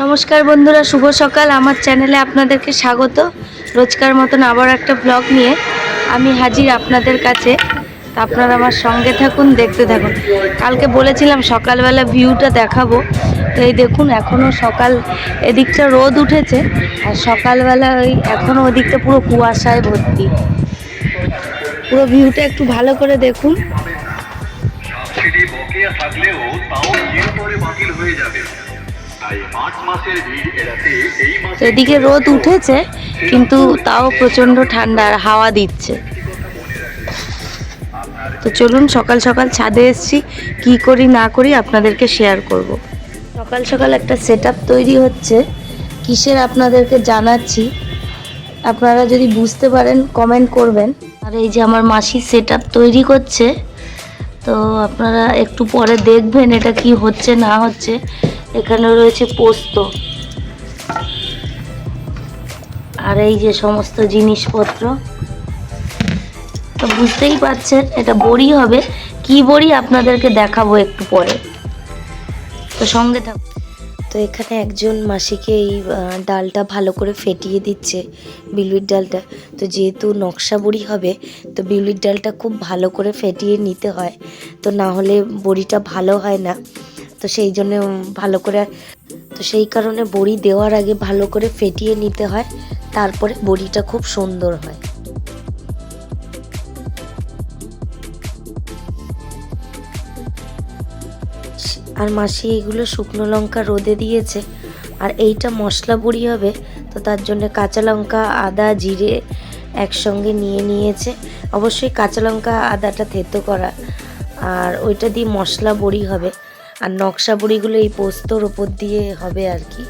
নমস্কার বন্ধুরা, শুভ সকাল। আমার চ্যানেলে আপনাদেরকে স্বাগত। রোজকার মতন আবার একটা ব্লগ নিয়ে আমি হাজির আপনাদের কাছে। তা আপনারা আমার সঙ্গে থাকুন, দেখতে থাকুন। কালকে বলেছিলাম সকালবেলা ভিউটা দেখাবো, তো এই দেখুন এখনও সকাল, এদিকটা রোদ উঠেছে আর সকালবেলা এখনও ওদিকটা পুরো কুয়াশায় ভর্তি। পুরো ভিউটা একটু ভালো করে দেখুন। এদিকে রোদ উঠেছে কিন্তু তাও প্রচন্ড ঠান্ডা আর হাওয়া দিচ্ছে। তো চলুন, সকাল সকাল ছাদে এসেছি, কি করি না করি আপনাদেরকে শেয়ার করব। সকাল সকাল একটা সেটআপ তৈরি হচ্ছে, কিসের আপনাদেরকে জানাচ্ছি। আপনারা যদি বুঝতে পারেন কমেন্ট করবেন। আর এই যে আমার মাসি সেটআপ তৈরি করছে, তো আপনারা একটু পরে দেখবেন এটা কি হচ্ছে না হচ্ছে। এখানে রয়েছে পোস্ত আর এই যে সমস্ত জিনিসপত্র, তো বুঝতেই পারছেন এটা বড়ি হবে। কি বড়ি আপনাদেরকে দেখাবো একটু পরে, তো সঙ্গে থাকুন। তো এখানে একজন মাসিকে এই ডালটা ভালো করে ফেটিয়ে দিচ্ছে, বিউলির ডালটা। তো যেহেতু নকশা বড়ি হবে, তো বিউলির ডালটা খুব ভালো করে ফেটিয়ে নিতে হয়, তো না হলে বড়িটা ভালো হয় না। তো সেই জন্য ভালো করে, তো সেই কারণে বড়ি দেওয়ার আগে ভালো করে ফেটিয়ে নিতে হয়, তারপরে বড়িটা খুব সুন্দর হয়। আর মাসি এগুলো শুকনো লঙ্কা রোদে দিয়েছে, আর এইটা মশলা বড়ি হবে। তো তার জন্য কাঁচা লঙ্কা, আদা, জিরে একসঙ্গে নিয়ে নিয়েছে। অবশ্যই কাঁচা লঙ্কা আদাটা থেতো করা, আর ওইটা দিয়ে মশলা বড়ি হবে। আর নকশা বড়িগুলো এই পোস্তর ওপর দিয়ে হবে আর কি।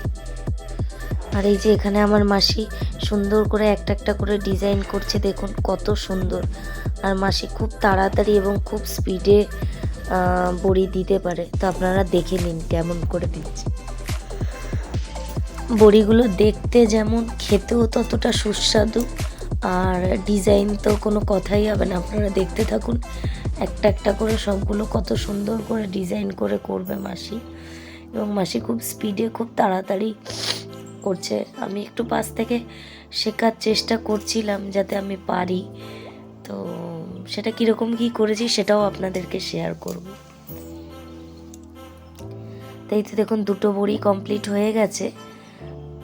আর এই যে এখানে আমার মাসি সুন্দর করে একটা একটা করে ডিজাইন করছে, দেখুন কত সুন্দর। আর মাসি খুব তাড়াতাড়ি এবং খুব স্পিডে বড়ি দিতে পারে, তো আপনারা দেখে নিন কেমন করে দিচ্ছে। বড়িগুলো দেখতে যেমন, খেতেও ততটা সুস্বাদু। আর ডিজাইন তো কোনো কথাই হবে না, আপনারা দেখতে থাকুন। একটা একটা করে সবগুলো কত সুন্দর করে ডিজাইন করে করবে মাসি, এবং মাসি খুব স্পিডে, খুব তাড়াতাড়ি করছে। আমি একটু পাশ থেকে শেখার চেষ্টা করছিলাম যাতে আমি পারি, তো সেটা কীরকম কী করেছি সেটাও আপনাদেরকে শেয়ার করব। তাই তো দেখুন দুটো বড়ি কমপ্লিট হয়ে গেছে,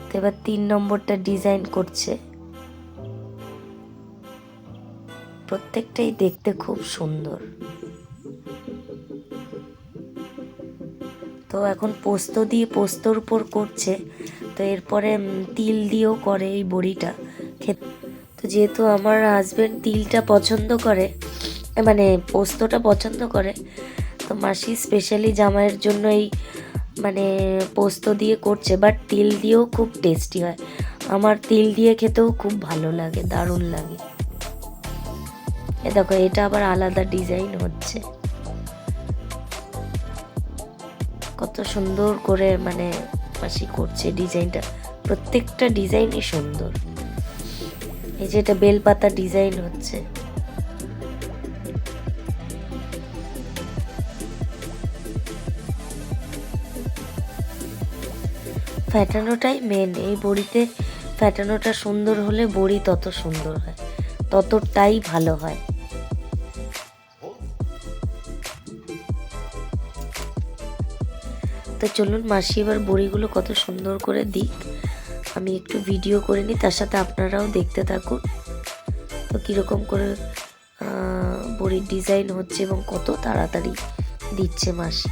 তো এবার 3 নম্বরটা ডিজাইন করছে। প্রত্যেকটাই দেখতে খুব সুন্দর। তো এখন পোস্ত দিয়ে, পোস্তর উপর করছে। তো এরপরে তিল দিয়েও করে এই বড়িটা খেতে। তো যেহেতু আমার হাজব্যান্ড তিলটা পছন্দ করে, মানে পোস্তটা পছন্দ করে, তো মাসি স্পেশালি জামাইয়ের জন্য এই মানে পোস্ত দিয়ে করছে। বাট তিল দিয়েও খুব টেস্টি হয়, আমার তিল দিয়ে খেতেও খুব ভালো লাগে, দারুণ লাগে। এ দেখো, এটা আবার আলাদা ডিজাইন হচ্ছে, কত সুন্দর করে মানে মাসি করছে ডিজাইনটা। প্রত্যেকটা ডিজাইনই সুন্দর। এই যে এটা বেলপাতা ডিজাইন হচ্ছে। ফ্যাটানোটাই মেন এই বড়িতে, ফ্যাটানোটা সুন্দর হলে বড়ি তত সুন্দর হয়, ততটাই ভালো হয়। তো চলুন মাসি এবার বড়িগুলো কত সুন্দর করে দিক, আমি একটু ভিডিও করে নিই, তার সাথে আপনারাও দেখতে থাকুন। তো কীরকম করে বড়ির ডিজাইন হচ্ছে এবং কত তাড়াতাড়ি দিচ্ছে মাসি।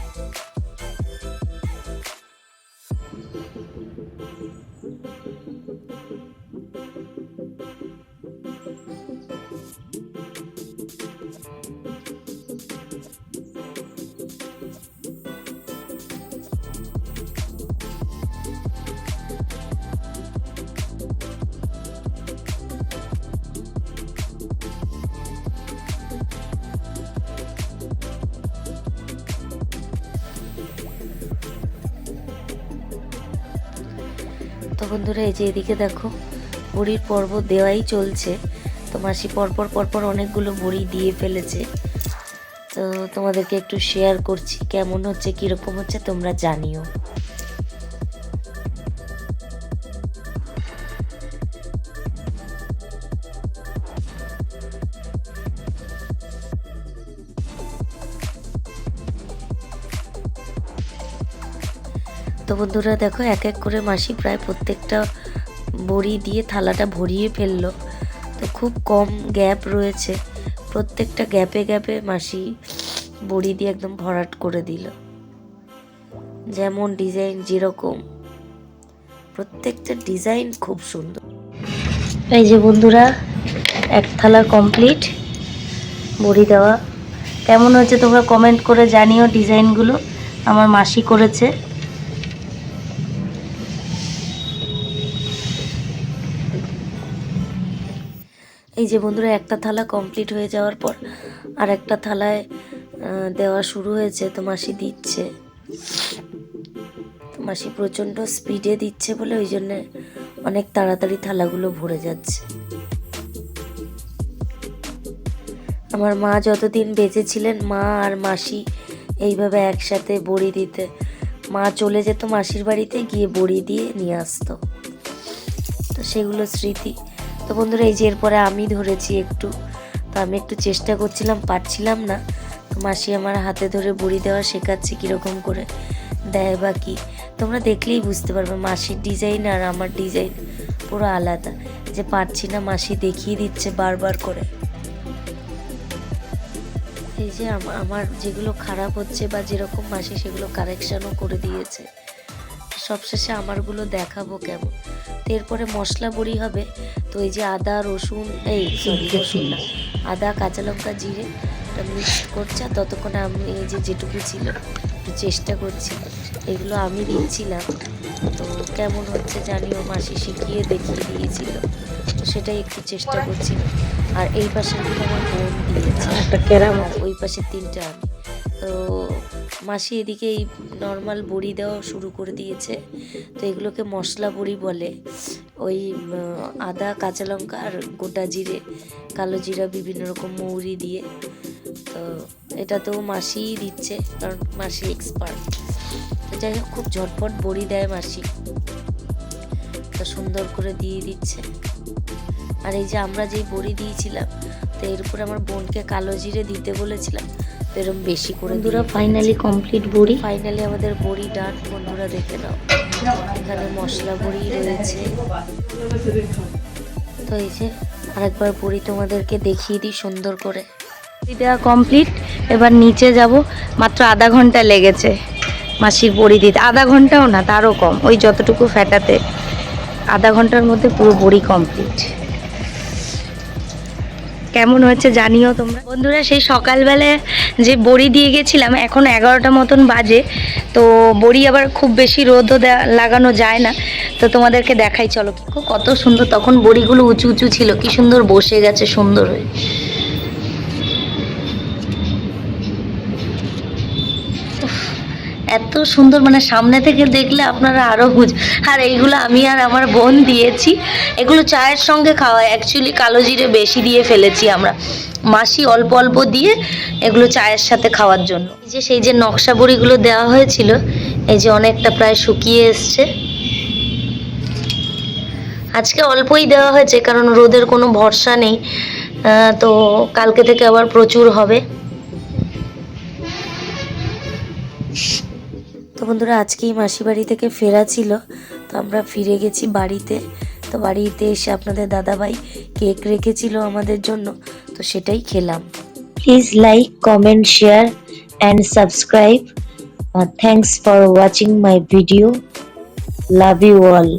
তো বন্ধুরা, এই যে এদিকে দেখো বড়ির পর্ব দেওয়াই চলছে। তো মাসি পরপর অনেকগুলো বড়ি দিয়ে ফেলেছে। তো তোমাদেরকে একটু শেয়ার করছি কেমন হচ্ছে, কীরকম হচ্ছে তোমরা জানিও। তো বন্ধুরা দেখো, এক এক করে মাসি প্রায় প্রত্যেকটা বড়ি দিয়ে থালাটা ভরিয়ে ফেললো। তো খুব কম গ্যাপ রয়েছে, প্রত্যেকটা গ্যাপে গ্যাপে মাসি বড়ি দিয়ে একদম ভরাট করে দিল। যেমন ডিজাইন যেরকম, প্রত্যেকটা ডিজাইন খুব সুন্দর। এই যে বন্ধুরা, এক থালা কমপ্লিট বড়ি দেওয়া। কেমন হচ্ছে তোমরা কমেন্ট করে জানিও। ডিজাইনগুলো আমার মাসি করেছে। এই যে বন্ধুরা, একটা থালা কমপ্লিট হয়ে যাওয়ার পর আর একটা থালায় দেওয়া শুরু হয়েছে। তো মাসি দিচ্ছে, তো মাসি প্রচণ্ড স্পিডে দিচ্ছে বলে ওই জন্যে অনেক তাড়াতাড়ি থালাগুলো ভরে যাচ্ছে। আমার মা যতদিন বেঁচে ছিলেন, মা আর মাসি এইভাবে একসাথে বড়ি দিতে, মা চলে যেত মাসির বাড়িতে, গিয়ে বড়ি দিয়ে নিয়ে আসতো। তো সেগুলো স্মৃতি। তো বন্ধুরা, এই যে এরপরে আমি ধরেছি একটু, তো আমি একটু চেষ্টা করছিলাম, পারছিলাম না। তো মাসি আমার হাতে ধরে বড়ি দেওয়া শেখাচ্ছে, কীরকম করে দেয় বা কী। তোমরা দেখলেই বুঝতে পারবে মাসির ডিজাইন আর আমার ডিজাইন পুরো আলাদা। যে পারছি না, মাসি দেখিয়ে দিচ্ছে বারবার করে। এই যে আমার যেগুলো খারাপ হচ্ছে বা যেরকম, মাসি সেগুলো কারেকশানও করে দিয়েছে। সবশেষে আমারগুলো দেখাবো কেমন। তো এরপরে মশলা বড়ি হবে। তো এই যে আদা রসুন, রসুন না, আদা কাঁচা লঙ্কা জিরে মিক্স করছে। আর ততক্ষণে আমি এই যে যেটুকু ছিল একটু চেষ্টা করছি, এগুলো আমি দিচ্ছিলাম। তো কেমন হচ্ছে জানিও, মাসি শিখিয়ে দেখিয়ে দিয়েছিল, তো সেটাই একটু চেষ্টা করছি। আর এই পাশেরগুলো আমার বোন দিয়েছে, একটা ক্যারাম, ওই পাশের তিনটা আমি। তো মাসি এদিকে এই নর্মাল বড়ি দেওয়া শুরু করে দিয়েছে। তো এগুলোকে মশলা বড়ি বলে। ওই আদা কাঁচা লঙ্কা আর গোটা জিরে, কালো জিরা, বিভিন্ন রকম মৌরি দিয়ে। তো এটা তো মাসিই দিচ্ছে, কারণ মাসি এক্সপার্ট। তো যাই হোক, খুব ঝটপট বড়ি দেয় মাসি, তো সুন্দর করে দিয়ে দিচ্ছে। আর এই যে আমরা যেই বড়ি দিয়েছিলাম, তো এর উপরে আমার বোনকে কালো জিরে দিতে বলেছিলাম, তো এরকম বেশি করে। বন্ধুরা ফাইনালি কমপ্লিট বড়ি, ফাইনালি আমাদের বড়ি ডান। বন্ধুরা দেখে নাও, এখানে মশলা বড়ি রয়েছে। তো এই যে আরেকবার বড়ি তোমাদেরকে দেখিয়ে দিই সুন্দর করে। দেওয়া কমপ্লিট, এবার নিচে যাব। মাত্র আধা ঘন্টা লেগেছে মাসির বড়ি দিতে, আধা ঘন্টাও না, তারও কম। ওই যতটুকু ফ্যাটাতে আধা ঘন্টার মধ্যে পুরো বড়ি কমপ্লিট। কেমন হচ্ছে জানিও তোমরা। বন্ধুরা, সেই সকালবেলায় যে বড়ি দিয়ে গেছিলাম, এখন 11টা মতন বাজে। তো বড়ি আবার খুব বেশি রোদও লাগানো যায় না। তো তোমাদেরকে দেখাই, চলো। কত সুন্দর তখন বড়িগুলো উঁচু উঁচু ছিল, কি সুন্দর বসে গেছে সুন্দর হয়ে। এত সুন্দর, মানে সামনে থেকে দেখলে আপনারা আরও আর এইগুলো আমি আর আমার বোন দিয়েছি। এগুলো চায়ের সঙ্গে খাওয়া, অ্যাকচুয়ালি কালো জিরে বেশি দিয়ে ফেলেছি আমরা, মাসি অল্প অল্প দিয়ে এগুলো চায়ের সাথে খাওয়ার জন্য। এই যে সেই যে নকশা বড়িগুলো দেওয়া হয়েছিল, এই যে অনেকটা প্রায় শুকিয়ে এসছে। আজকে অল্পই দেওয়া হয়েছে, কারণ রোদের কোনো ভরসা নেই। তো কালকে থেকে আবার প্রচুর হবে। তো বন্ধুরা, আজকেই মাসি বাড়ি থেকে ফেরা ছিল, তো আমরা ফিরে গেছি বাড়িতে। তো বাড়িতে এসে আপনাদের দাদাভাই কেক রেখেছিল আমাদের জন্য, তো সেটাই খেলাম। Please like, comment, share and subscribe. Thanks for watching my video. Love you all.